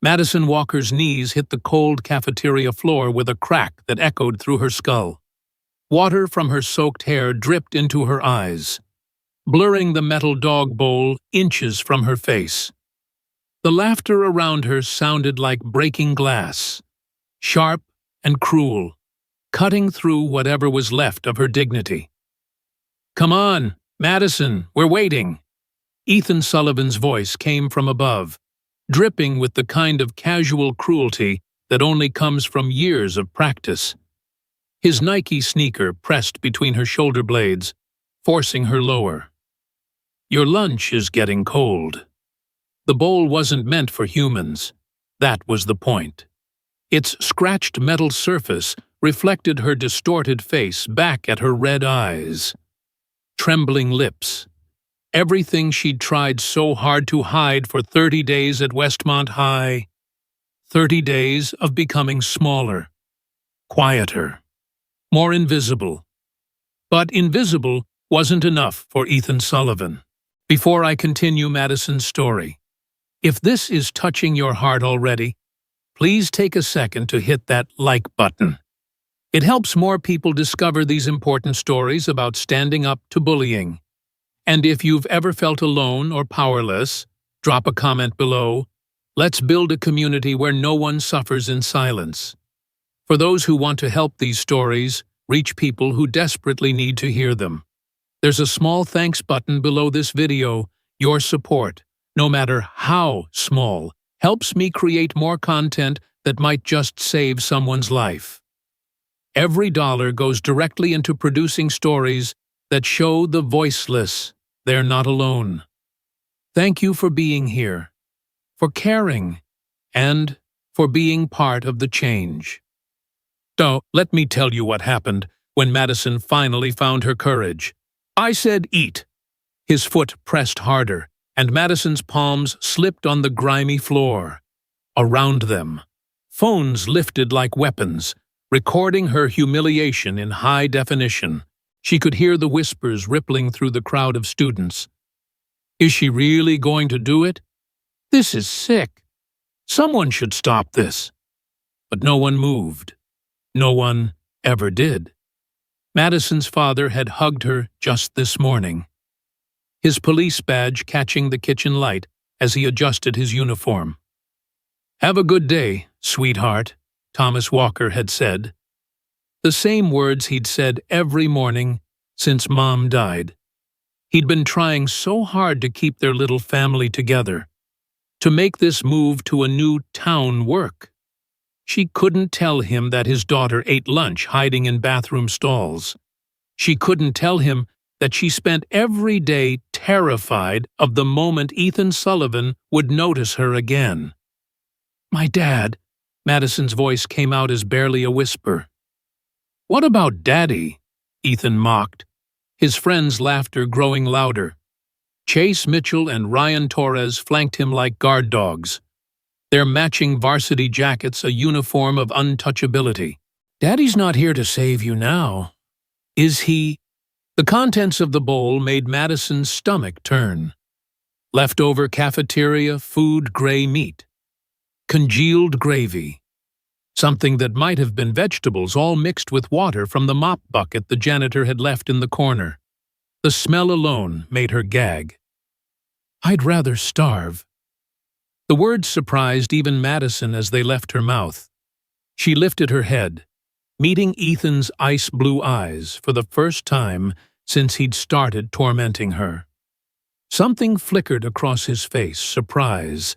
Madison Walker's knees hit the cold cafeteria floor with a crack that echoed through her skull. Water from her soaked hair dripped into her eyes, blurring the metal dog bowl inches from her face. The laughter around her sounded like breaking glass, sharp and cruel, cutting through whatever was left of her dignity. "Come on, Madison, we're waiting." Ethan Sullivan's voice came from above, dripping with the kind of casual cruelty that only comes from years of practice. His Nike sneaker pressed between her shoulder blades, forcing her lower. "Your lunch is getting cold." The bowl wasn't meant for humans. That was the point. Its scratched metal surface reflected her distorted face back at her red eyes. Trembling lips. Everything she'd tried so hard to hide for 30 days at Westmont High. 30 days of becoming smaller, quieter, more invisible. But invisible wasn't enough for Ethan Sullivan. Before I continue Madison's story, if this is touching your heart already, please take a second to hit that like button. It helps more people discover these important stories about standing up to bullying. And if you've ever felt alone or powerless, drop a comment below. Let's build a community where no one suffers in silence. For those who want to help these stories reach people who desperately need to hear them, there's a small thanks button below this video. Your support, no matter how small, helps me create more content that might just save someone's life. Every dollar goes directly into producing stories that show the voiceless they're not alone. Thank you for being here, for caring, and for being part of the change. So, let me tell you what happened when Madison finally found her courage. I said eat. His foot pressed harder, and Madison's palms slipped on the grimy floor. Around them, phones lifted like weapons, recording her humiliation in high definition. She could hear the whispers rippling through the crowd of students. Is she really going to do it? This is sick. Someone should stop this. But no one moved. No one ever did. Madison's father had hugged her just this morning, his police badge catching the kitchen light as he adjusted his uniform. "Have a good day, sweetheart," Thomas Walker had said. The same words he'd said every morning since Mom died. He'd been trying so hard to keep their little family together, to make this move to a new town work. She couldn't tell him that his daughter ate lunch hiding in bathroom stalls. She couldn't tell him that she spent every day terrified of the moment Ethan Sullivan would notice her again. "My dad," Madison's voice came out as barely a whisper. "What about Daddy?" Ethan mocked, his friends' laughter growing louder. Chase Mitchell and Ryan Torres flanked him like guard dogs, their matching varsity jackets a uniform of untouchability. "Daddy's not here to save you now, is he?" The contents of the bowl made Madison's stomach turn. Leftover cafeteria food gray meat, congealed gravy, something that might have been vegetables all mixed with water from the mop bucket the janitor had left in the corner. The smell alone made her gag. "I'd rather starve." The words surprised even Madison as they left her mouth. She lifted her head, meeting Ethan's ice-blue eyes for the first time since he'd started tormenting her. Something flickered across his face, surprise,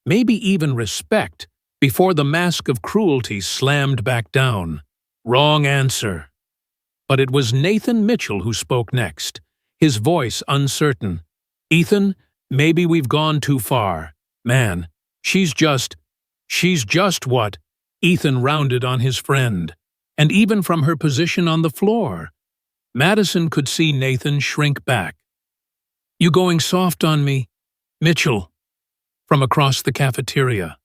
maybe even respect, before the mask of cruelty slammed back down. Wrong answer. But it was Nathan Mitchell who spoke next, his voice uncertain. "Ethan, maybe we've gone too far. Man, she's just what?" Ethan rounded on his friend, and even from her position on the floor, Madison could see Nathan shrink back. "You going soft on me, Mitchell?" From across the cafeteria,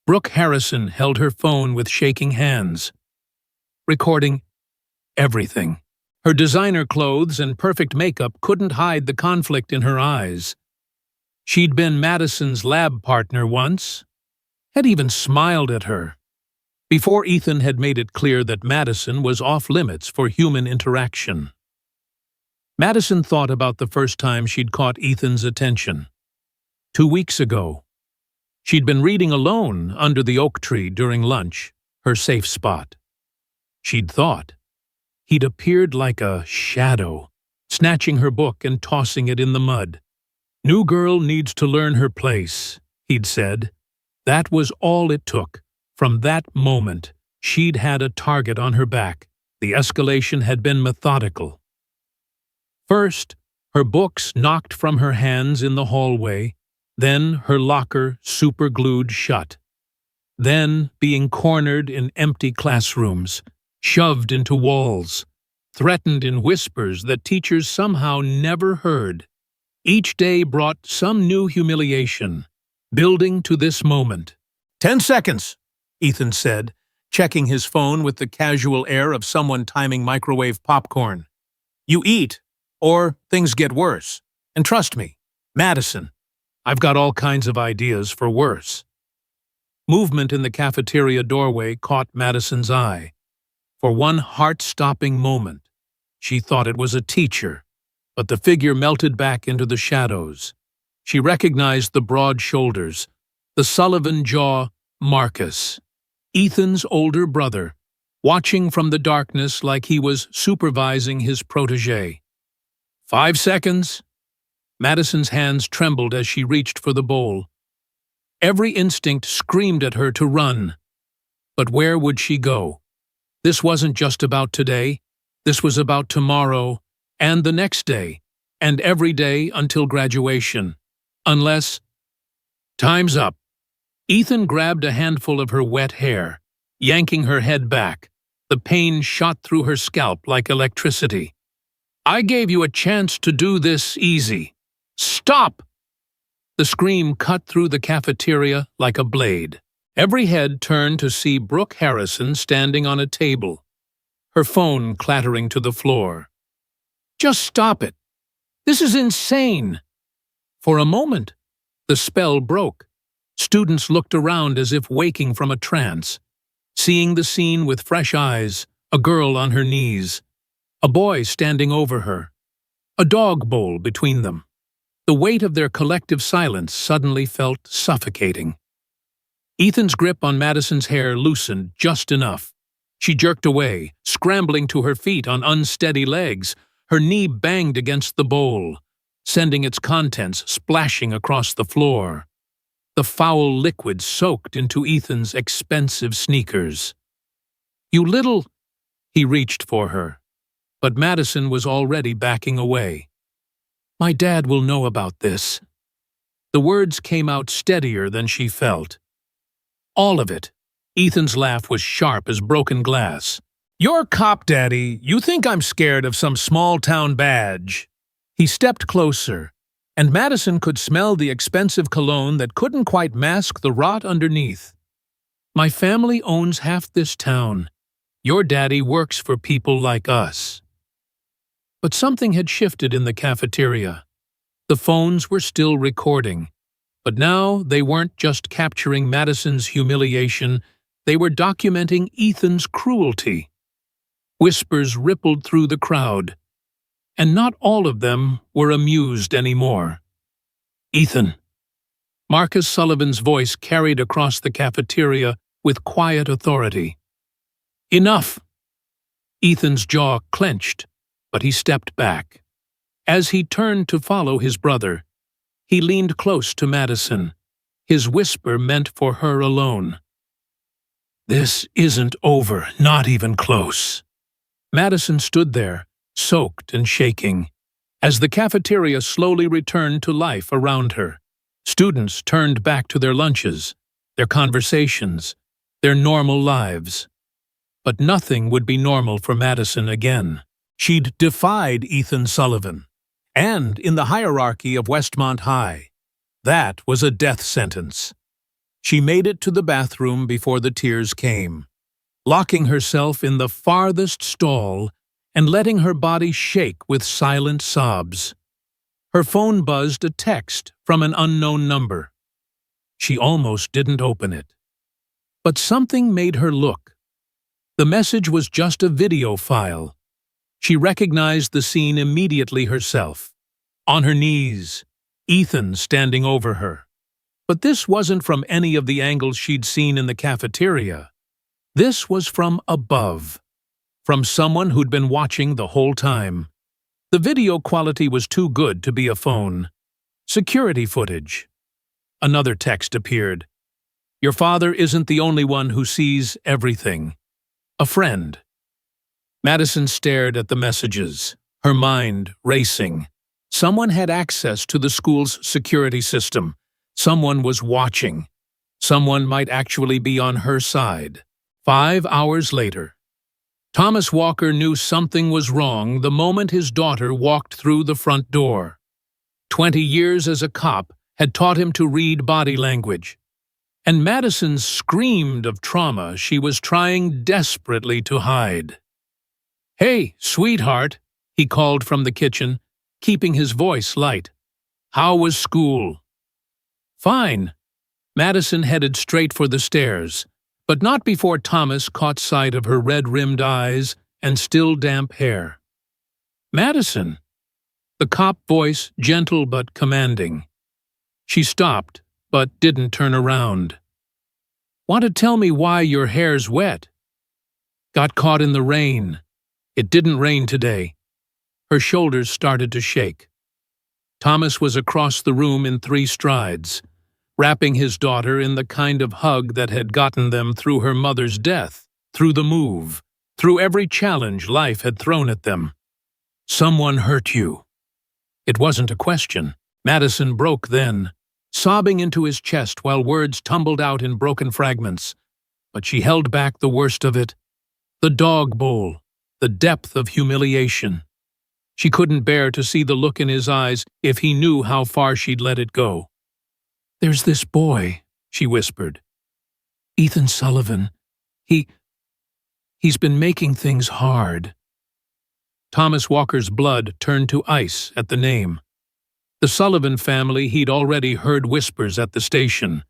Brooke Harrison held her phone with shaking hands, recording everything. Her designer clothes and perfect makeup couldn't hide the conflict in her eyes. She'd been Madison's lab partner once, had even smiled at her. Before Ethan had made it clear that Madison was off-limits for human interaction. Madison thought about the first time she'd caught Ethan's attention. 2 weeks ago. She'd been reading alone under the oak tree during lunch, her safe spot. She'd thought. He'd appeared like a shadow, snatching her book and tossing it in the mud. "New girl needs to learn her place," he'd said. That was all it took. From that moment, she'd had a target on her back. The escalation had been methodical. First, her books knocked from her hands in the hallway, then her locker superglued shut. Then being cornered in empty classrooms, shoved into walls, threatened in whispers that teachers somehow never heard. Each day brought some new humiliation, building to this moment. 10 seconds, Ethan said, checking his phone with the casual air of someone timing microwave popcorn. "You eat, or things get worse. And trust me, Madison, I've got all kinds of ideas for worse." Movement in the cafeteria doorway caught Madison's eye. For one heart-stopping moment, she thought it was a teacher, but the figure melted back into the shadows. She recognized the broad shoulders, the Sullivan jaw, Marcus, Ethan's older brother, watching from the darkness like he was supervising his protégé. 5 seconds. Madison's hands trembled as she reached for the bowl. Every instinct screamed at her to run. But where would she go? This wasn't just about today. This was about tomorrow, and the next day, and every day until graduation. Unless... Time's up. Ethan grabbed a handful of her wet hair, yanking her head back. The pain shot through her scalp like electricity. "I gave you a chance to do this easy. Stop!" The scream cut through the cafeteria like a blade. Every head turned to see Brooke Harrison standing on a table, her phone clattering to the floor. "Just stop it. This is insane." For a moment, the spell broke. Students looked around as if waking from a trance, seeing the scene with fresh eyes, a girl on her knees, a boy standing over her, a dog bowl between them. The weight of their collective silence suddenly felt suffocating. Ethan's grip on Madison's hair loosened just enough. She jerked away, scrambling to her feet on unsteady legs. Her knee banged against the bowl, sending its contents splashing across the floor. The foul liquid soaked into Ethan's expensive sneakers. "You little—" He reached for her, but Madison was already backing away. "My dad will know about this." The words came out steadier than she felt. All of it. Ethan's laugh was sharp as broken glass. "You're cop daddy. You think I'm scared of some small-town badge." He stepped closer, and Madison could smell the expensive cologne that couldn't quite mask the rot underneath. "My family owns half this town. Your daddy works for people like us." But something had shifted in the cafeteria. The phones were still recording, but now they weren't just capturing Madison's humiliation, they were documenting Ethan's cruelty. Whispers rippled through the crowd, and not all of them were amused anymore. "Ethan." Marcus Sullivan's voice carried across the cafeteria with quiet authority. "Enough!" Ethan's jaw clenched, but he stepped back. As he turned to follow his brother, he leaned close to Madison, his whisper meant for her alone. "This isn't over, not even close." Madison stood there, soaked and shaking. As the cafeteria slowly returned to life around her, students turned back to their lunches, their conversations, their normal lives. But nothing would be normal for Madison again. She'd defied Ethan Sullivan, and in the hierarchy of Westmont High, that was a death sentence. She made it to the bathroom before the tears came, locking herself in the farthest stall and letting her body shake with silent sobs. Her phone buzzed a text from an unknown number. She almost didn't open it. But something made her look. The message was just a video file. She recognized the scene immediately herself. On her knees, Ethan standing over her. But this wasn't from any of the angles she'd seen in the cafeteria. This was from above, from someone who'd been watching the whole time. The video quality was too good to be a phone. Security footage. Another text appeared. Your father isn't the only one who sees everything. A friend. Madison stared at the messages, her mind racing. Someone had access to the school's security system. Someone was watching. Someone might actually be on her side. 5 hours later, Thomas Walker knew something was wrong the moment his daughter walked through the front door. 20 years as a cop had taught him to read body language. And Madison screamed of trauma she was trying desperately to hide. "Hey, sweetheart," he called from the kitchen, keeping his voice light. "How was school?" "Fine." Madison headed straight for the stairs, but not before Thomas caught sight of her red-rimmed eyes and still damp hair. "Madison." The cop voice gentle but commanding. She stopped, but didn't turn around. "Want to tell me why your hair's wet?" "Got caught in the rain. It didn't rain today." Her shoulders started to shake. Thomas was across the room in 3 strides, wrapping his daughter in the kind of hug that had gotten them through her mother's death, through the move, through every challenge life had thrown at them. "Someone hurt you." It wasn't a question. Madison broke then, sobbing into his chest while words tumbled out in broken fragments. But she held back the worst of it. The dog bowl, the depth of humiliation. She couldn't bear to see the look in his eyes if he knew how far she'd let it go. "There's this boy," she whispered. "Ethan Sullivan. He's been making things hard." Thomas Walker's blood turned to ice at the name. The Sullivan family he'd already heard whispers at the station.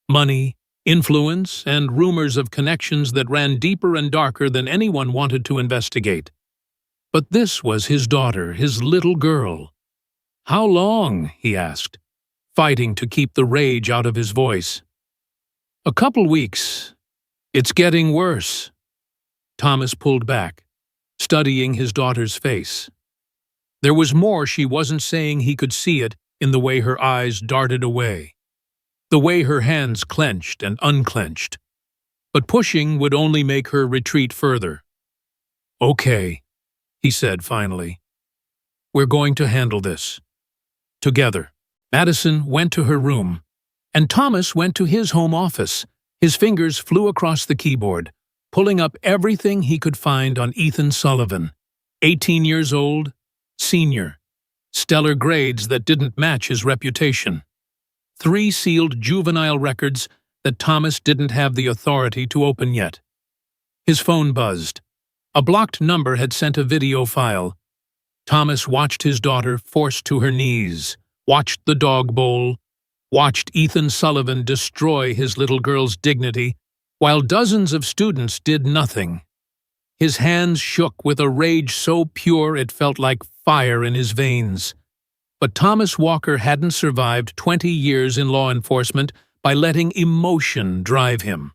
Money, influence, and rumors of connections that ran deeper and darker than anyone wanted to investigate. But this was his daughter, his little girl. "How long?" he asked, fighting to keep the rage out of his voice. "A couple weeks. It's getting worse." Thomas pulled back, studying his daughter's face. There was more she wasn't saying. He could see it in the way her eyes darted away, the way her hands clenched and unclenched. But pushing would only make her retreat further. "Okay," he said finally. "We're going to handle this. Together." Madison went to her room, and Thomas went to his home office. His fingers flew across the keyboard, pulling up everything he could find on Ethan Sullivan. 18 years old, senior, stellar grades that didn't match his reputation. 3 sealed juvenile records that Thomas didn't have the authority to open yet. His phone buzzed. A blocked number had sent a video file. Thomas watched his daughter forced to her knees, watched the dog bowl, watched Ethan Sullivan destroy his little girl's dignity, while dozens of students did nothing. His hands shook with a rage so pure it felt like fire in his veins. But Thomas Walker hadn't survived 20 years in law enforcement by letting emotion drive him.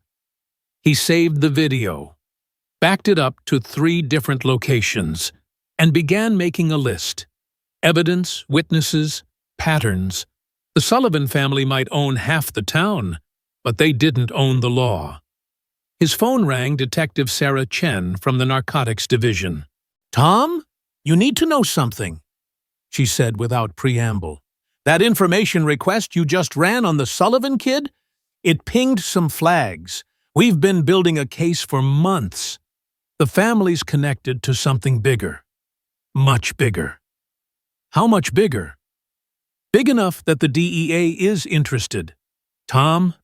He saved the video, backed it up to 3 different locations, and began making a list. Evidence, witnesses, patterns. The Sullivan family might own half the town, but they didn't own the law. His phone rang Detective Sarah Chen from the Narcotics Division. "Tom, you need to know something," she said without preamble. "That information request you just ran on the Sullivan kid? It pinged some flags. We've been building a case for months. The family's connected to something bigger. Much bigger." "How much bigger?" "Big enough that the DEA is interested. Tom,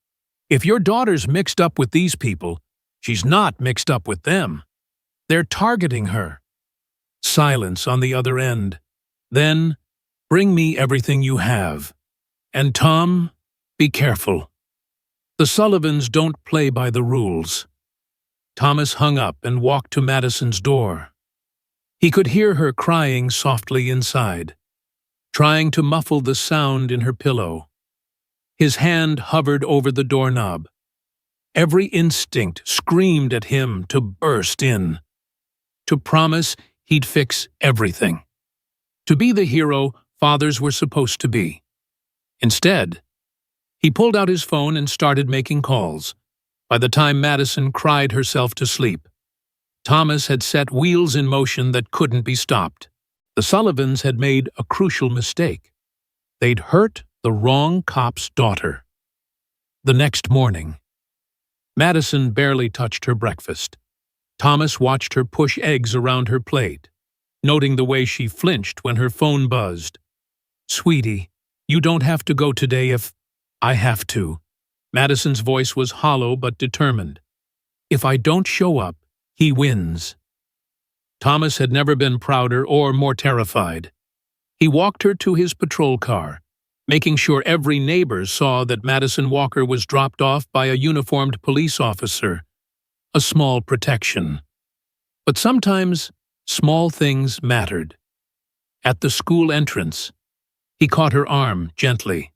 if your daughter's mixed up with these people, she's not mixed up with them. They're targeting her." Silence on the other end. Then, "Bring me everything you have. And Tom, be careful." The Sullivans don't play by the rules. Thomas hung up and walked to Madison's door. He could hear her crying softly inside, trying to muffle the sound in her pillow. His hand hovered over the doorknob. Every instinct screamed at him to burst in, to promise he'd fix everything, to be the hero fathers were supposed to be. Instead, he pulled out his phone and started making calls. By the time Madison cried herself to sleep, Thomas had set wheels in motion that couldn't be stopped. The Sullivans had made a crucial mistake. They'd hurt the wrong cop's daughter. The next morning, Madison barely touched her breakfast. Thomas watched her push eggs around her plate, noting the way she flinched when her phone buzzed. "Sweetie, you don't have to go today if I have to." Madison's voice was hollow but determined. "If I don't show up, he wins." Thomas had never been prouder or more terrified. He walked her to his patrol car, making sure every neighbor saw that Madison Walker was dropped off by a uniformed police officer, a small protection. But sometimes small things mattered. At the school entrance, he caught her arm gently.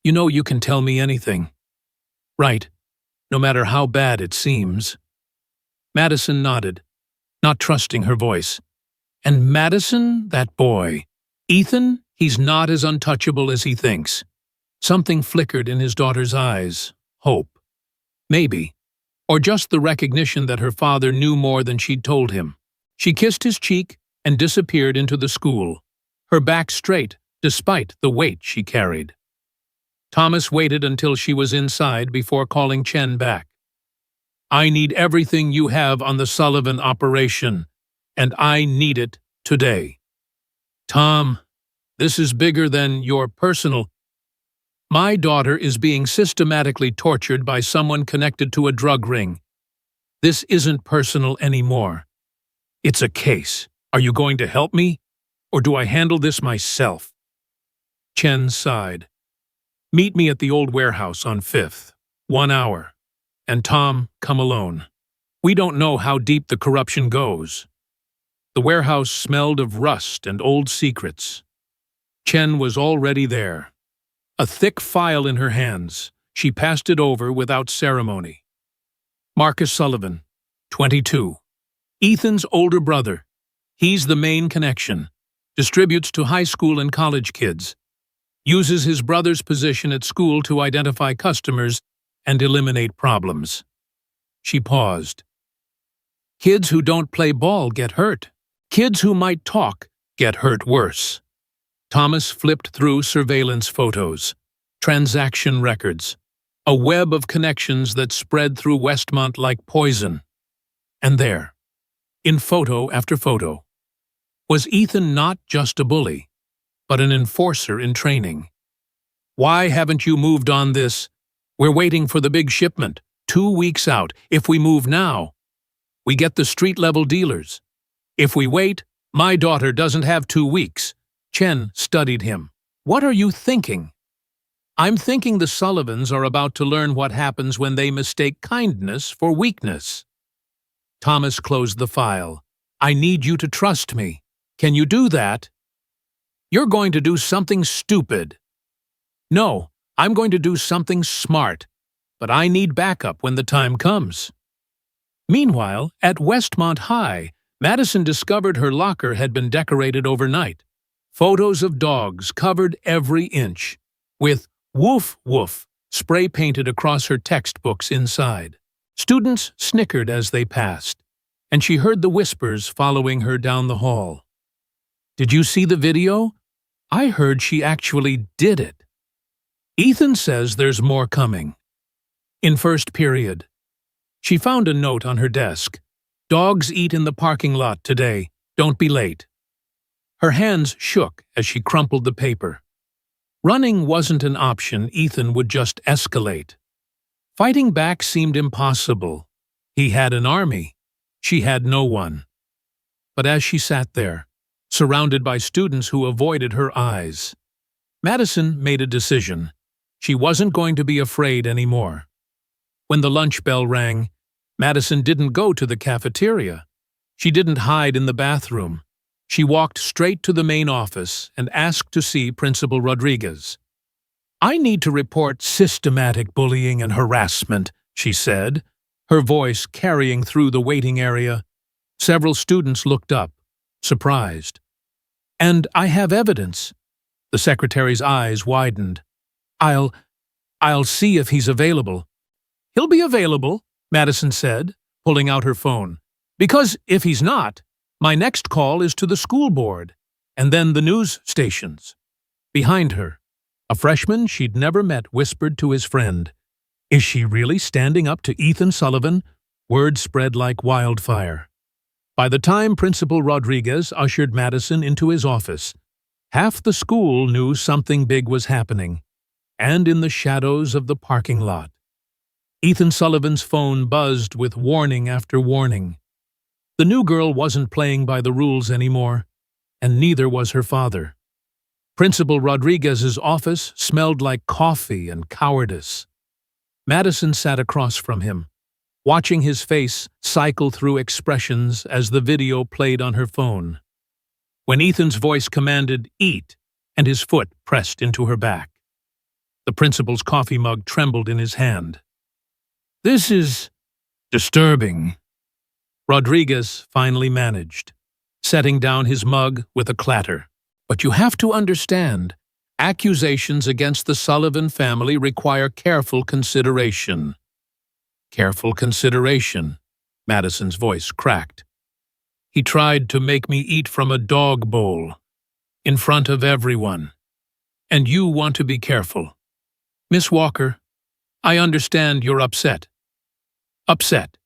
"You know you can tell me anything. Right, no matter how bad it seems." Madison nodded, not trusting her voice. "And Madison, that boy. Ethan, he's not as untouchable as he thinks." Something flickered in his daughter's eyes. Hope. Maybe. Or just the recognition that her father knew more than she'd told him. She kissed his cheek and disappeared into the school, her back straight despite the weight she carried. Thomas waited until she was inside before calling Chen back. "I need everything you have on the Sullivan operation, and I need it today." "Tom, this is bigger than your personal. My daughter is being systematically tortured by someone connected to a drug ring. This isn't personal anymore. It's a case. Are you going to help me, or do I handle this myself?" Chen sighed. "Meet me at the old warehouse on 5th, 1 hour. And Tom, come alone. We don't know how deep the corruption goes." The warehouse smelled of rust and old secrets. Chen was already there. A thick file in her hands, she passed it over without ceremony. "Marcus Sullivan, 22. Ethan's older brother. He's the main connection. Distributes to high school and college kids. Uses his brother's position at school to identify customers and eliminate problems." She paused. "Kids who don't play ball get hurt. Kids who might talk get hurt worse." Thomas flipped through surveillance photos, transaction records, a web of connections that spread through Westmont like poison. And there, in photo after photo, was Ethan not just a bully, but an enforcer in training. "Why haven't you moved on this? We're waiting for the big shipment, 2 weeks out. If we move now, we get the street-level dealers. If we wait, my daughter doesn't have 2 weeks. Chen studied him. "What are you thinking?" "I'm thinking the Sullivans are about to learn what happens when they mistake kindness for weakness." Thomas closed the file. "I need you to trust me. Can you do that?" "You're going to do something stupid." "No, I'm going to do something smart, but I need backup when the time comes." Meanwhile, at Westmont High, Madison discovered her locker had been decorated overnight. Photos of dogs covered every inch, with "woof woof" spray painted across her textbooks inside. Students snickered as they passed, and she heard the whispers following her down the hall. "Did you see the video? I heard she actually did it." "Ethan says there's more coming." In first period, she found a note on her desk. "Dogs eat in the parking lot today. Don't be late." Her hands shook as she crumpled the paper. Running wasn't an option. Ethan would just escalate. Fighting back seemed impossible. He had an army. She had no one. But as she sat there, surrounded by students who avoided her eyes, Madison made a decision. She wasn't going to be afraid anymore. When the lunch bell rang, Madison didn't go to the cafeteria. She didn't hide in the bathroom. She walked straight to the main office and asked to see Principal Rodriguez. "I need to report systematic bullying and harassment," she said, her voice carrying through the waiting area. Several students looked up, surprised. "And I have evidence." The secretary's eyes widened. I'll see if he's available." "He'll be available," Madison said, pulling out her phone. "Because if he's not, my next call is to the school board, and then the news stations." Behind her, a freshman she'd never met whispered to his friend, "Is she really standing up to Ethan Sullivan?" Word spread like wildfire. By the time Principal Rodriguez ushered Madison into his office, half the school knew something big was happening, and in the shadows of the parking lot, Ethan Sullivan's phone buzzed with warning after warning. The new girl wasn't playing by the rules anymore, and neither was her father. Principal Rodriguez's office smelled like coffee and cowardice. Madison sat across from him, watching his face cycle through expressions as the video played on her phone. When Ethan's voice commanded, "Eat," and his foot pressed into her back, the principal's coffee mug trembled in his hand. "This is disturbing," Rodriguez finally managed, setting down his mug with a clatter. "But you have to understand, accusations against the Sullivan family require careful consideration." "Careful consideration," Madison's voice cracked. "He tried to make me eat from a dog bowl, in front of everyone. And you want to be careful. Miss Walker, I understand you're upset." "Upset."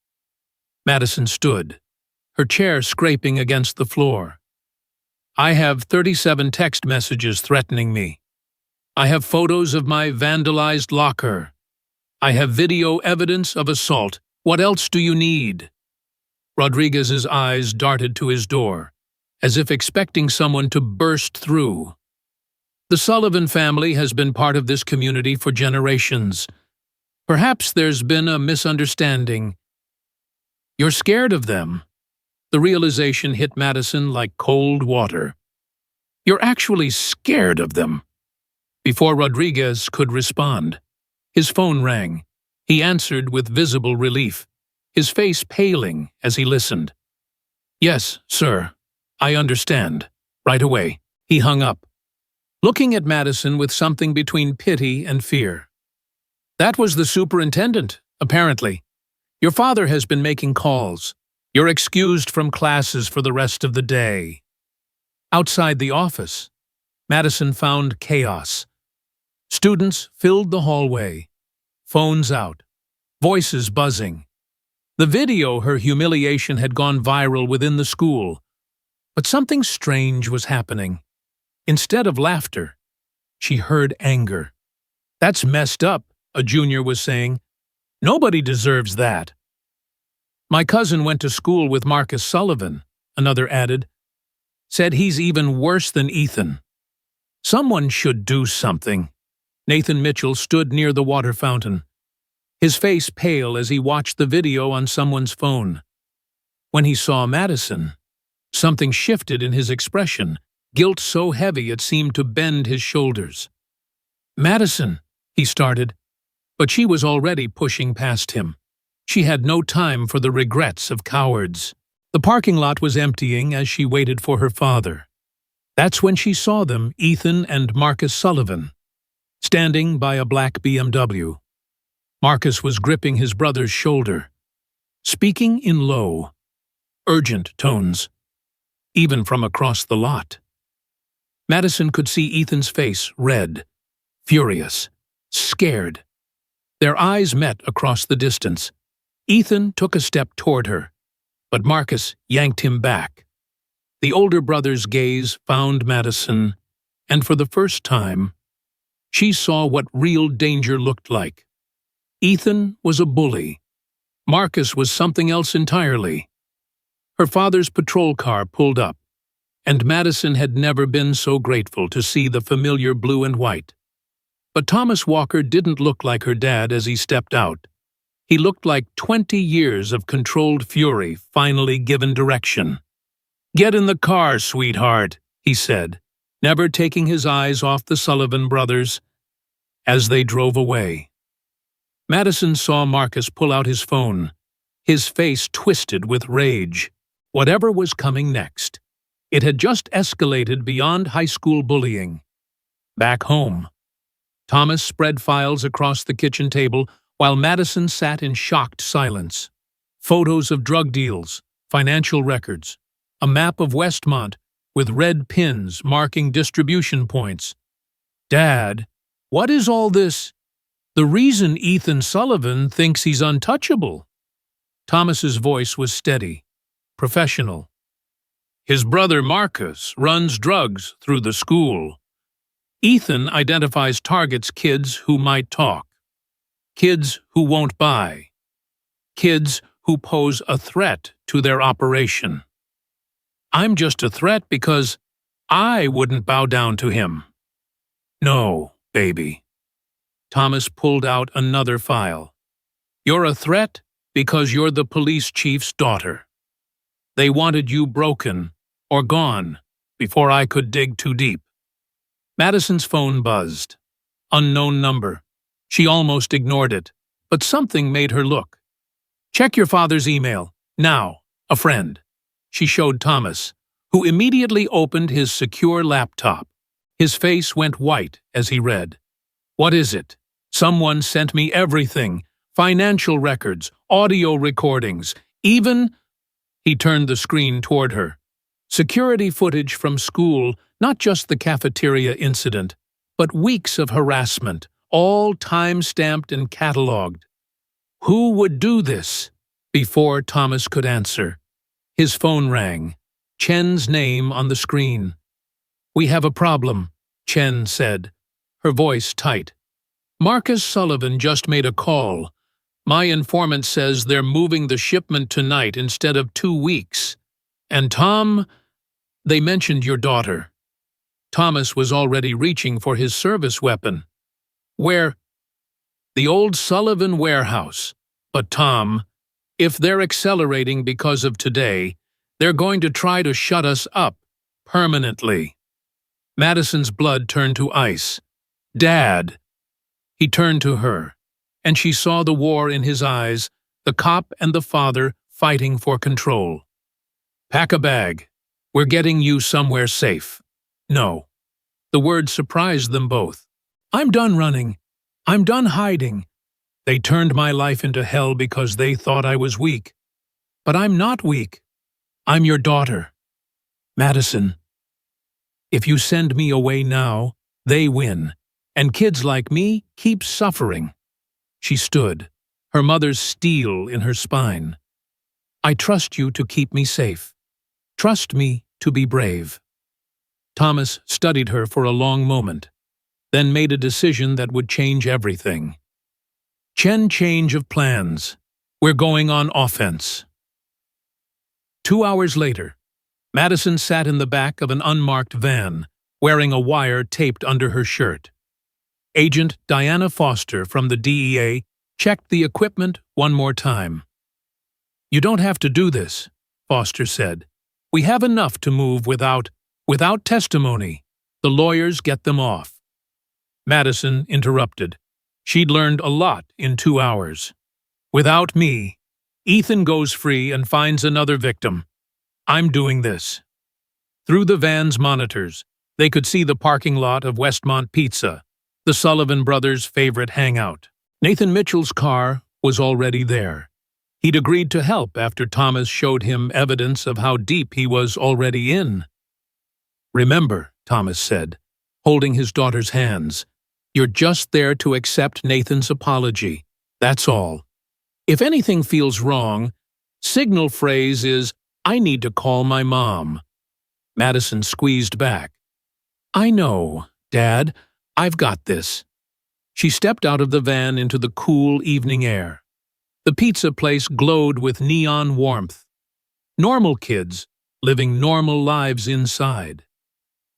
Madison stood, her chair scraping against the floor. "I have 37 text messages threatening me. I have photos of my vandalized locker. I have video evidence of assault. What else do you need?" Rodriguez's eyes darted to his door, as if expecting someone to burst through. "The Sullivan family has been part of this community for generations. Perhaps there's been a misunderstanding. You're scared of them." The realization hit Madison like cold water. "You're actually scared of them." Before Rodriguez could respond, his phone rang. He answered with visible relief, his face paling as he listened. "Yes, sir. I understand. Right away." He hung up, looking at Madison with something between pity and fear. "That was the superintendent, apparently. Your father has been making calls. You're excused from classes for the rest of the day." Outside the office, Madison found chaos. Students filled the hallway, phones out, voices buzzing. The video, her humiliation, had gone viral within the school. But something strange was happening. Instead of laughter, she heard anger. "That's messed up," a junior was saying. "Nobody deserves that." "My cousin went to school with Marcus Sullivan," another added. "Said he's even worse than Ethan. Someone should do something." Nathan Mitchell stood near the water fountain, his face pale as he watched the video on someone's phone. When he saw Madison, something shifted in his expression, guilt so heavy it seemed to bend his shoulders. "Madison," he started, but she was already pushing past him. She had no time for the regrets of cowards. The parking lot was emptying as she waited for her father. That's when she saw them, Ethan and Marcus Sullivan, standing by a black BMW. Marcus was gripping his brother's shoulder, speaking in low, urgent tones, even from across the lot. Madison could see Ethan's face, red, furious, scared. Their eyes met across the distance. Ethan took a step toward her, but Marcus yanked him back. The older brother's gaze found Madison, and for the first time, she saw what real danger looked like. Ethan was a bully. Marcus was something else entirely. Her father's patrol car pulled up, and Madison had never been so grateful to see the familiar blue and white. But Thomas Walker didn't look like her dad as he stepped out. He looked like 20 years of controlled fury finally given direction. "Get in the car, sweetheart," he said, never taking his eyes off the Sullivan brothers. As they drove away, Madison saw Marcus pull out his phone, his face twisted with rage. Whatever was coming next, it had just escalated beyond high school bullying. Back home, Thomas spread files across the kitchen table while Madison sat in shocked silence. Photos of drug deals, financial records, a map of Westmont with red pins marking distribution points. "Dad, what is all this? The reason Ethan Sullivan thinks he's untouchable." Thomas's voice was steady, professional. "His brother Marcus runs drugs through the school. Ethan identifies targets kids who might talk, kids who won't buy, kids who pose a threat to their operation. I'm just a threat because I wouldn't bow down to him." "No, baby." Thomas pulled out another file. "You're a threat because you're the police chief's daughter. They wanted you broken or gone before I could dig too deep." Madison's phone buzzed. Unknown number. She almost ignored it, but something made her look. "Check your father's email. Now, a friend." She showed Thomas, who immediately opened his secure laptop. His face went white as he read. "What is it? Someone sent me everything. Financial records, audio recordings, even—" He turned the screen toward her. "Security footage from school, not just the cafeteria incident, but weeks of harassment, all time-stamped and catalogued." Who would do this? Before Thomas could answer, his phone rang. Chen's name on the screen. "We have a problem," Chen said, her voice tight. "Marcus Sullivan just made a call. My informant says they're moving the shipment tonight instead of 2 weeks. And Tom, they mentioned your daughter." Thomas was already reaching for his service weapon. "Where?" "The old Sullivan warehouse. But Tom, if they're accelerating because of today, they're going to try to shut us up permanently." Madison's blood turned to ice. "Dad." He turned to her, and she saw the war in his eyes, the cop and the father fighting for control. "Pack a bag. We're getting you somewhere safe." "No." The word surprised them both. "I'm done running. I'm done hiding. They turned my life into hell because they thought I was weak. But I'm not weak. I'm your daughter. Madison. If you send me away now, they win, and kids like me keep suffering." She stood, her mother's steel in her spine. "I trust you to keep me safe. Trust me to be brave." Thomas studied her for a long moment, then made a decision that would change everything. Chen, change of plans. We're going on offense." 2 hours later, Madison sat in the back of an unmarked van, wearing a wire taped under her shirt. Agent Diana Foster from the DEA checked the equipment one more time. "You don't have to do this," Foster said. "We have enough to move without testimony. The lawyers get them off." Madison interrupted. She'd learned a lot in 2 hours. "Without me, Ethan goes free and finds another victim. I'm doing this." Through the van's monitors, they could see the parking lot of Westmont Pizza, the Sullivan brothers' favorite hangout. Nathan Mitchell's car was already there. He'd agreed to help after Thomas showed him evidence of how deep he was already in. "Remember," Thomas said, holding his daughter's hands, "you're just there to accept Nathan's apology. That's all. If anything feels wrong, signal phrase is, 'I need to call my mom.'" Madison squeezed back. "I know, Dad. I've got this." She stepped out of the van into the cool evening air. The pizza place glowed with neon warmth. Normal kids living normal lives inside.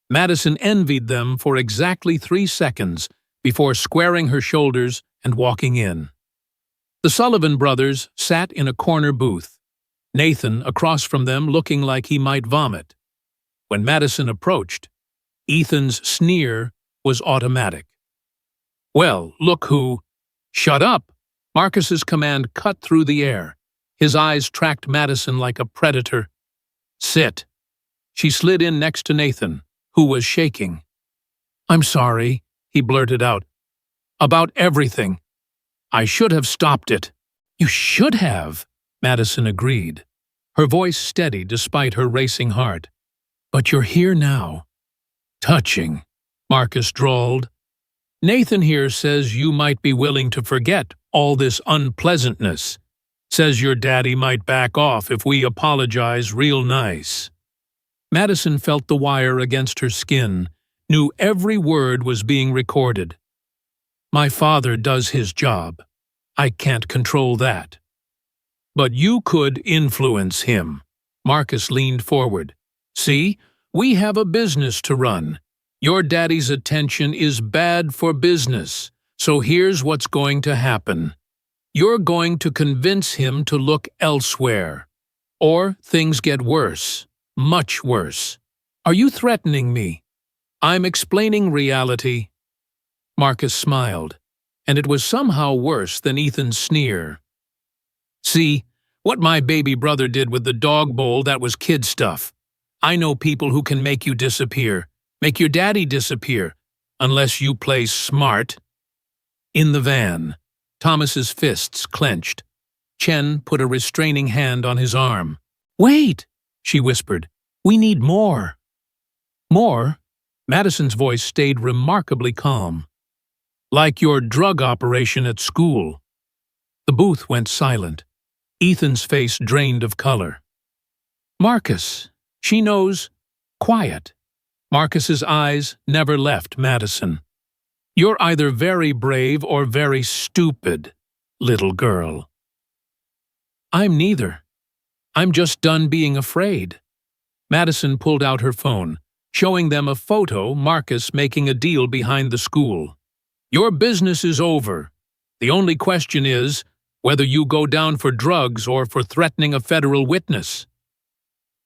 Madison envied them for exactly 3 seconds before squaring her shoulders and walking in. The Sullivan brothers sat in a corner booth, Nathan across from them looking like he might vomit. When Madison approached, Ethan's sneer was automatic. "Well, look who—" "Shut up!" Marcus's command cut through the air. His eyes tracked Madison like a predator. "Sit." She slid in next to Nathan, who was shaking. "I'm sorry," he blurted out. "About everything. I should have stopped it." "You should have," Madison agreed, her voice steady despite her racing heart. "But you're here now." "Touching," Marcus drawled. "Nathan here says you might be willing to forget all this unpleasantness. Says your daddy might back off if we apologize real nice." Madison felt the wire against her skin, knew every word was being recorded. "My father does his job. I can't control that." "But you could influence him." Marcus leaned forward. "See, we have a business to run. Your daddy's attention is bad for business, so here's what's going to happen. You're going to convince him to look elsewhere. Or things get worse, much worse. Are you threatening me? I'm explaining reality." Marcus smiled, and it was somehow worse than Ethan's sneer. "See, what my baby brother did with the dog bowl, that was kid stuff. I know people who can make you disappear, make your daddy disappear, unless you play smart." In the van, Thomas's fists clenched. Chen put a restraining hand on his arm. "Wait," she whispered. "We need more." "More?" Madison's voice stayed remarkably calm. "Like your drug operation at school." The booth went silent. Ethan's face drained of color. "Marcus, she knows—" "Quiet." Marcus's eyes never left Madison. "You're either very brave or very stupid, little girl." "I'm neither. I'm just done being afraid." Madison pulled out her phone, showing them a photo Marcus making a deal behind the school. "Your business is over. The only question is whether you go down for drugs or for threatening a federal witness."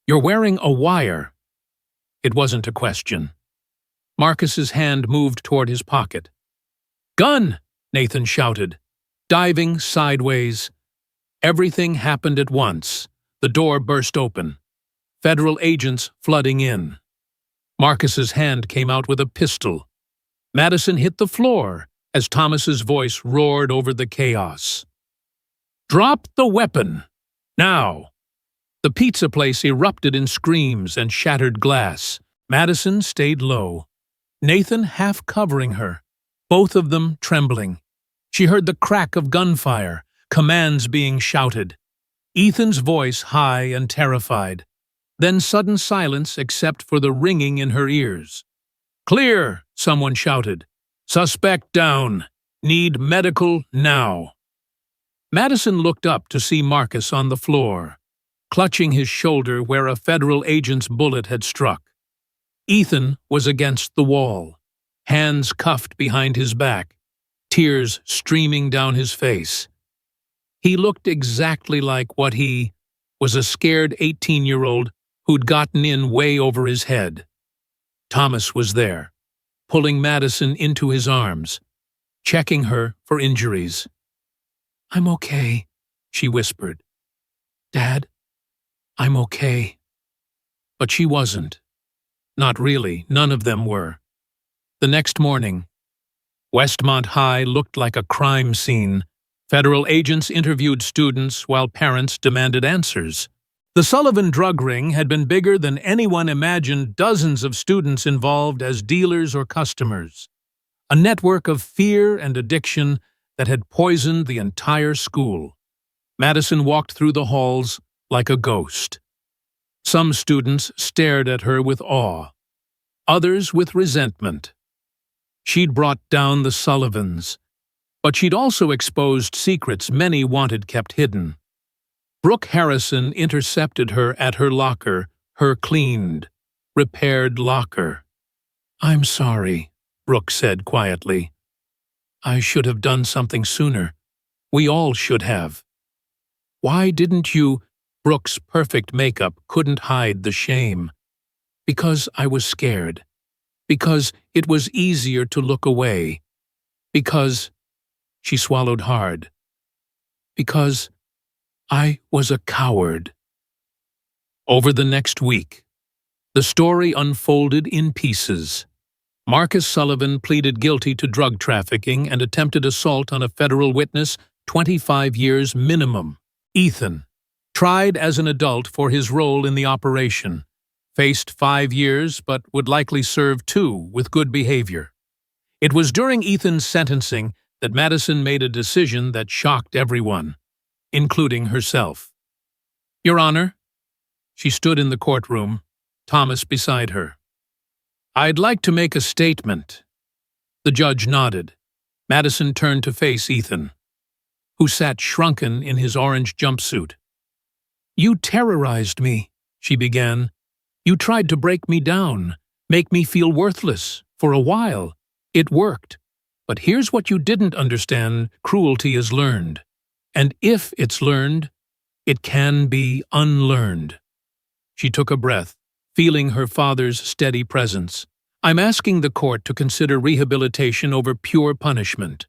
"You're wearing a wire." It wasn't a question. Marcus's hand moved toward his pocket. "Gun!" Nathan shouted, diving sideways. Everything happened at once. The door burst open. Federal agents flooding in. Marcus's hand came out with a pistol. Madison hit the floor as Thomas's voice roared over the chaos. "Drop the weapon! Now!" The pizza place erupted in screams and shattered glass. Madison stayed low, Nathan half covering her, both of them trembling. She heard the crack of gunfire, commands being shouted. Ethan's voice high and terrified. Then sudden silence except for the ringing in her ears. "Clear!" someone shouted. "Suspect down. Need medical now." Madison looked up to see Marcus on the floor, clutching his shoulder where a federal agent's bullet had struck. Ethan was against the wall, hands cuffed behind his back, tears streaming down his face. He looked exactly like what he was, a scared 18-year-old who'd gotten in way over his head. Thomas was there, pulling Madison into his arms, checking her for injuries. "I'm okay," she whispered. "Dad, I'm okay." But she wasn't. Not really, none of them were. The next morning, Westmont High looked like a crime scene. Federal agents interviewed students while parents demanded answers. The Sullivan drug ring had been bigger than anyone imagined, dozens of students involved as dealers or customers. A network of fear and addiction that had poisoned the entire school. Madison walked through the halls like a ghost. Some students stared at her with awe, others with resentment. She'd brought down the Sullivans, but she'd also exposed secrets many wanted kept hidden. Brooke Harrison intercepted her at her locker, her cleaned, repaired locker. "I'm sorry," Brooke said quietly. I should have done something sooner. We all should have. Why didn't you? Brooke's perfect makeup couldn't hide the shame. Because I was scared. Because it was easier to look away. Because, she swallowed hard. Because I was a coward. Over the next week, the story unfolded in pieces. Marcus Sullivan pleaded guilty to drug trafficking and attempted assault on a federal witness, 25 years minimum. Ethan, tried as an adult for his role in the operation, faced 5 years but would likely serve 2 with good behavior. It was during Ethan's sentencing that Madison made a decision that shocked everyone, including herself. Your Honor, she stood in the courtroom, Thomas beside her. I'd like to make a statement. The judge nodded. Madison turned to face Ethan, who sat shrunken in his orange jumpsuit. You terrorized me, she began. You tried to break me down, make me feel worthless, for a while. It worked. But here's what you didn't understand: cruelty is learned. And if it's learned, it can be unlearned. She took a breath, feeling her father's steady presence. I'm asking the court to consider rehabilitation over pure punishment.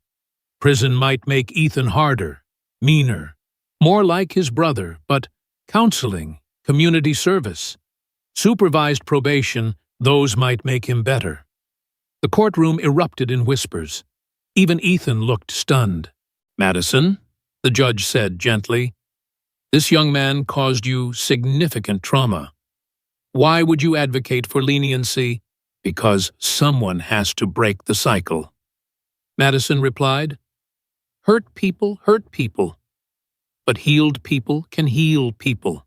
Prison might make Ethan harder, meaner, more like his brother, but counseling, community service, supervised probation, those might make him better. The courtroom erupted in whispers. Even Ethan looked stunned. Madison, the judge said gently, this young man caused you significant trauma. Why would you advocate for leniency? Because someone has to break the cycle. Madison replied, hurt people, but healed people can heal people.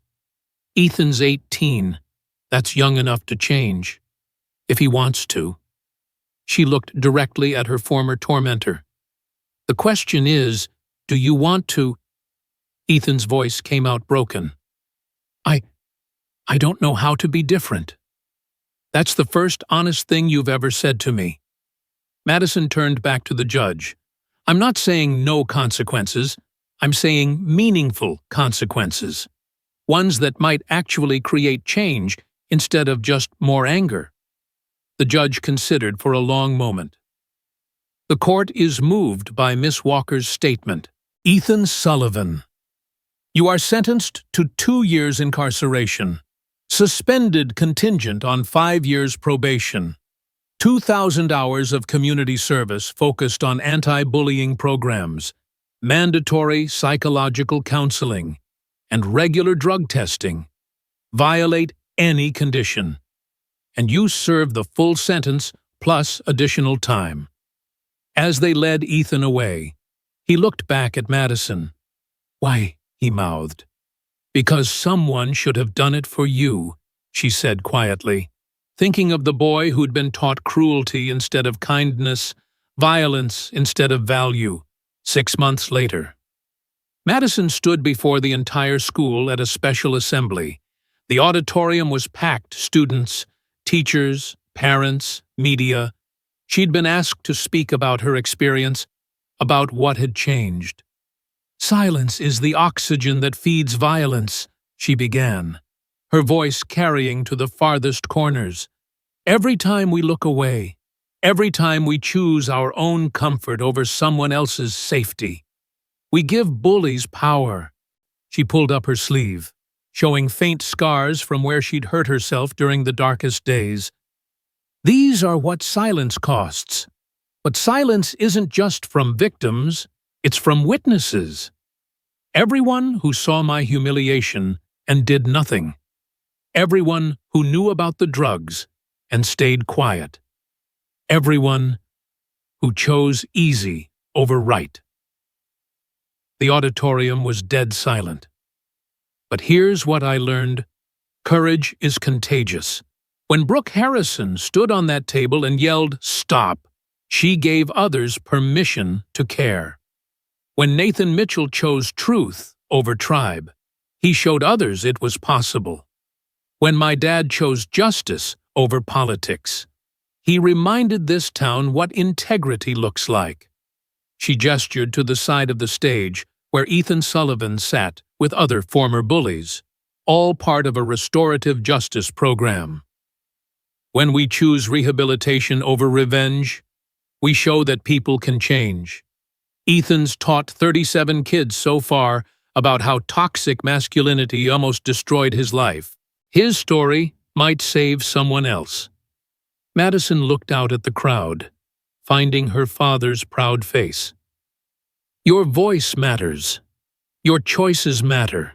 Ethan's 18. That's young enough to change, if he wants to. She looked directly at her former tormentor. The question is, do you want to? Ethan's voice came out broken. I don't know how to be different. That's the first honest thing you've ever said to me. Madison turned back to the judge. I'm not saying no consequences. I'm saying meaningful consequences. Ones that might actually create change instead of just more anger. The judge considered for a long moment. The court is moved by Miss Walker's statement. Ethan Sullivan. You are sentenced to 2 years incarceration. Suspended contingent on 5 years probation. 2,000 hours of community service focused on anti-bullying programs, mandatory psychological counseling, and regular drug testing. Violate any condition. And you serve the full sentence plus additional time. As they led Ethan away, he looked back at Madison. Why, he mouthed. Because someone should have done it for you, she said quietly, thinking of the boy who'd been taught cruelty instead of kindness, violence instead of value, 6 months later. Madison stood before the entire school at a special assembly. The auditorium was packed, students, teachers, parents, media. She'd been asked to speak about her experience, about what had changed. Silence is the oxygen that feeds violence, she began, her voice carrying to the farthest corners. Every time we look away, every time we choose our own comfort over someone else's safety, we give bullies power. She pulled up her sleeve, showing faint scars from where she'd hurt herself during the darkest days. These are what silence costs. But silence isn't just from victims, it's from witnesses. Everyone who saw my humiliation and did nothing. Everyone who knew about the drugs and stayed quiet. Everyone who chose easy over right. The auditorium was dead silent. But here's what I learned. Courage is contagious. When Brooke Harrison stood on that table and yelled, "Stop!" she gave others permission to care. When Nathan Mitchell chose truth over tribe, he showed others it was possible. When my dad chose justice over politics, he reminded this town what integrity looks like. She gestured to the side of the stage where Ethan Sullivan sat with other former bullies, all part of a restorative justice program. When we choose rehabilitation over revenge, we show that people can change. Ethan's taught 37 kids so far about how toxic masculinity almost destroyed his life. His story might save someone else. Madison looked out at the crowd, finding her father's proud face. Your voice matters. Your choices matter.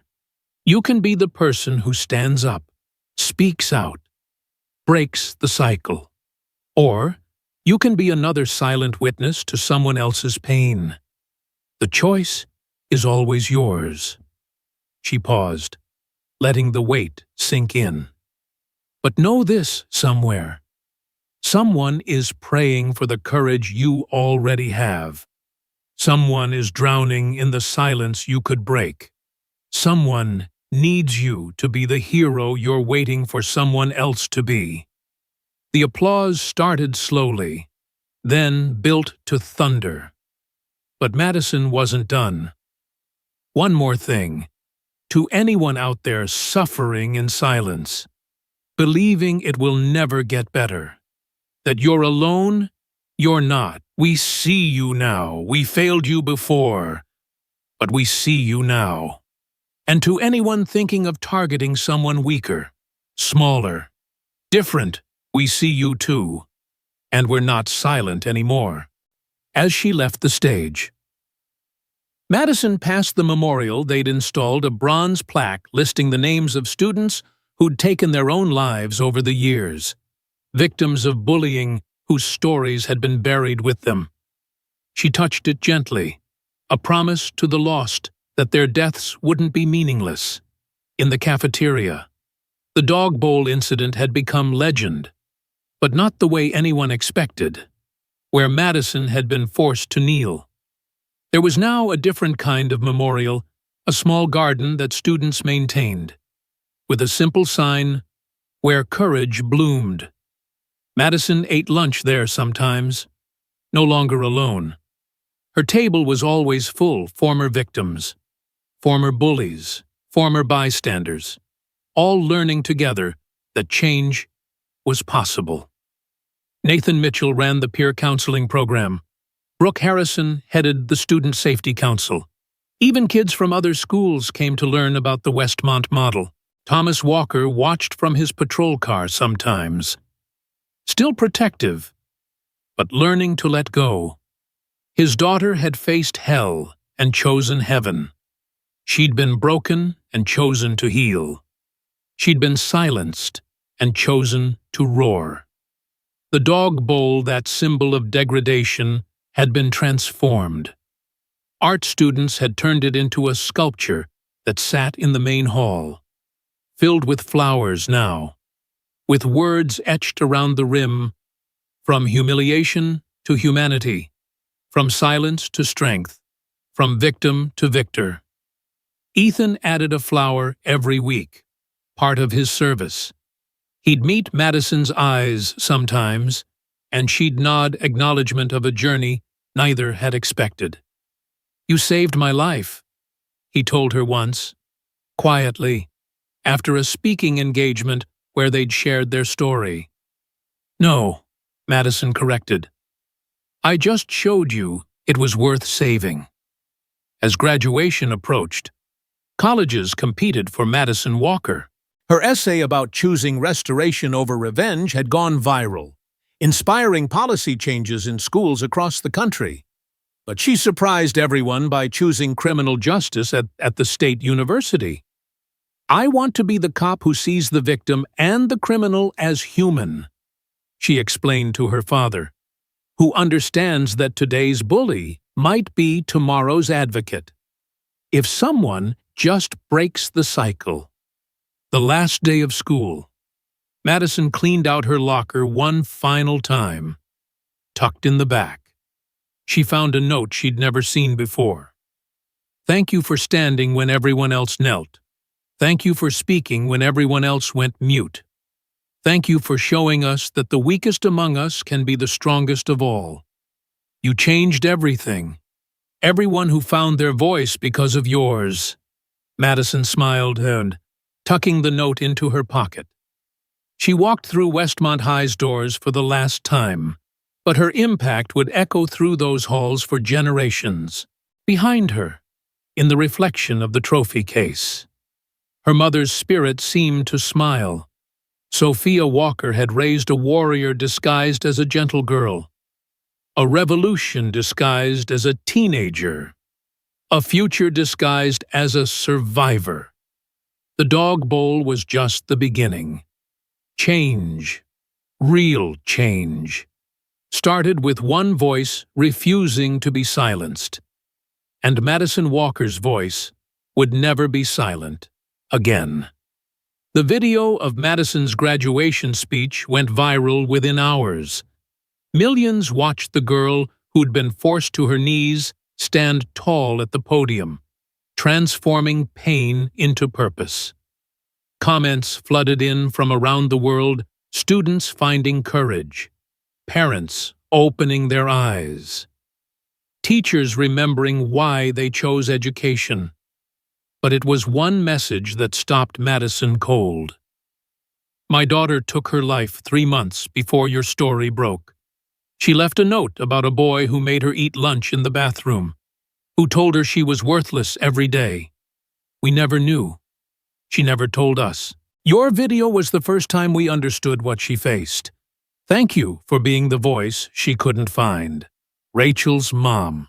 You can be the person who stands up, speaks out, breaks the cycle. Or you can be another silent witness to someone else's pain. The choice is always yours. She paused, letting the weight sink in. But know this somewhere. Someone is praying for the courage you already have. Someone is drowning in the silence you could break. Someone needs you to be the hero you're waiting for someone else to be. The applause started slowly, then built to thunder. But Madison wasn't done. One more thing. To anyone out there suffering in silence, believing it will never get better, that you're alone, you're not. We see you now. We failed you before, but we see you now. And to anyone thinking of targeting someone weaker, smaller, different, we see you too. And we're not silent anymore. As she left the stage, Madison passed the memorial. They'd installed a bronze plaque listing the names of students who'd taken their own lives over the years, victims of bullying whose stories had been buried with them. She touched it gently, a promise to the lost that their deaths wouldn't be meaningless. In the cafeteria, the dog bowl incident had become legend, but not the way anyone expected, where Madison had been forced to kneel. There was now a different kind of memorial, a small garden that students maintained, with a simple sign, "Where courage bloomed." Madison ate lunch there sometimes, no longer alone. Her table was always full, former victims, former bullies, former bystanders, all learning together that change was possible. Nathan Mitchell ran the peer counseling program. Brooke Harrison headed the Student Safety Council. Even kids from other schools came to learn about the Westmont model. Thomas Walker watched from his patrol car sometimes. Still protective, but learning to let go. His daughter had faced hell and chosen heaven. She'd been broken and chosen to heal. She'd been silenced and chosen to roar. The dog bowl, that symbol of degradation, had been transformed. Art students had turned it into a sculpture that sat in the main hall, filled with flowers now, with words etched around the rim, from humiliation to humanity, from silence to strength, from victim to victor. Ethan added a flower every week, part of his service. He'd meet Madison's eyes sometimes, and she'd nod acknowledgement of a journey neither had expected. "You saved my life," he told her once, quietly, after a speaking engagement where they'd shared their story. "No," Madison corrected. "I just showed you it was worth saving." As graduation approached, colleges competed for Madison Walker. Her essay about choosing restoration over revenge had gone viral, inspiring policy changes in schools across the country. But she surprised everyone by choosing criminal justice at the state university. "I want to be the cop who sees the victim and the criminal as human," she explained to her father, "who understands that today's bully might be tomorrow's advocate. If someone just breaks the cycle." The last day of school, Madison cleaned out her locker one final time. Tucked in the back, she found a note she'd never seen before. "Thank you for standing when everyone else knelt. Thank you for speaking when everyone else went mute. Thank you for showing us that the weakest among us can be the strongest of all. You changed everything, Everyone who found their voice because of yours." Madison smiled and tucking the note into her pocket. She walked through Westmont High's doors for the last time, but her impact would echo through those halls for generations. Behind her, in the reflection of the trophy case, her mother's spirit seemed to smile. Sophia Walker had raised a warrior disguised as a gentle girl, a revolution disguised as a teenager, a future disguised as a survivor. The Dog Bowl was just the beginning. Change, real change, started with one voice refusing to be silenced. And Madison Walker's voice would never be silent again. The video of Madison's graduation speech went viral within hours. Millions watched the girl who'd been forced to her knees stand tall at the podium, transforming pain into purpose. Comments flooded in from around the world, students finding courage, parents opening their eyes, teachers remembering why they chose education. But it was one message that stopped Madison cold. "My daughter took her life 3 months before your story broke. She left a note about a boy who made her eat lunch in the bathroom, who told her she was worthless every day. We never knew. She never told us. Your video was the first time we understood what she faced. Thank you for being the voice she couldn't find." Rachel's mom.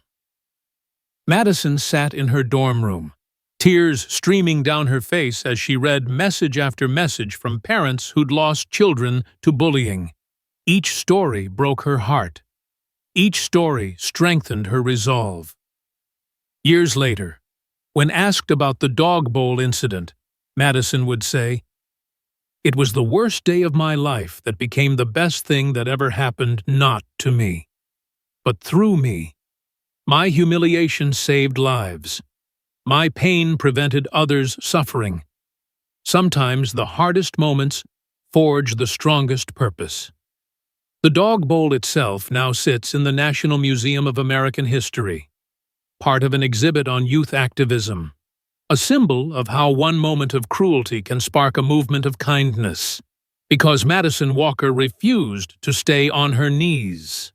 Madison sat in her dorm room, tears streaming down her face as she read message after message from parents who'd lost children to bullying. Each story broke her heart. Each story strengthened her resolve. Years later, when asked about the Dog Bowl incident, Madison would say, "It was the worst day of my life that became the best thing that ever happened not to me, but through me. My humiliation saved lives. My pain prevented others' suffering. Sometimes the hardest moments forge the strongest purpose." The Dog Bowl itself now sits in the National Museum of American History, part of an exhibit on youth activism, a symbol of how one moment of cruelty can spark a movement of kindness, because Madison Walker refused to stay on her knees.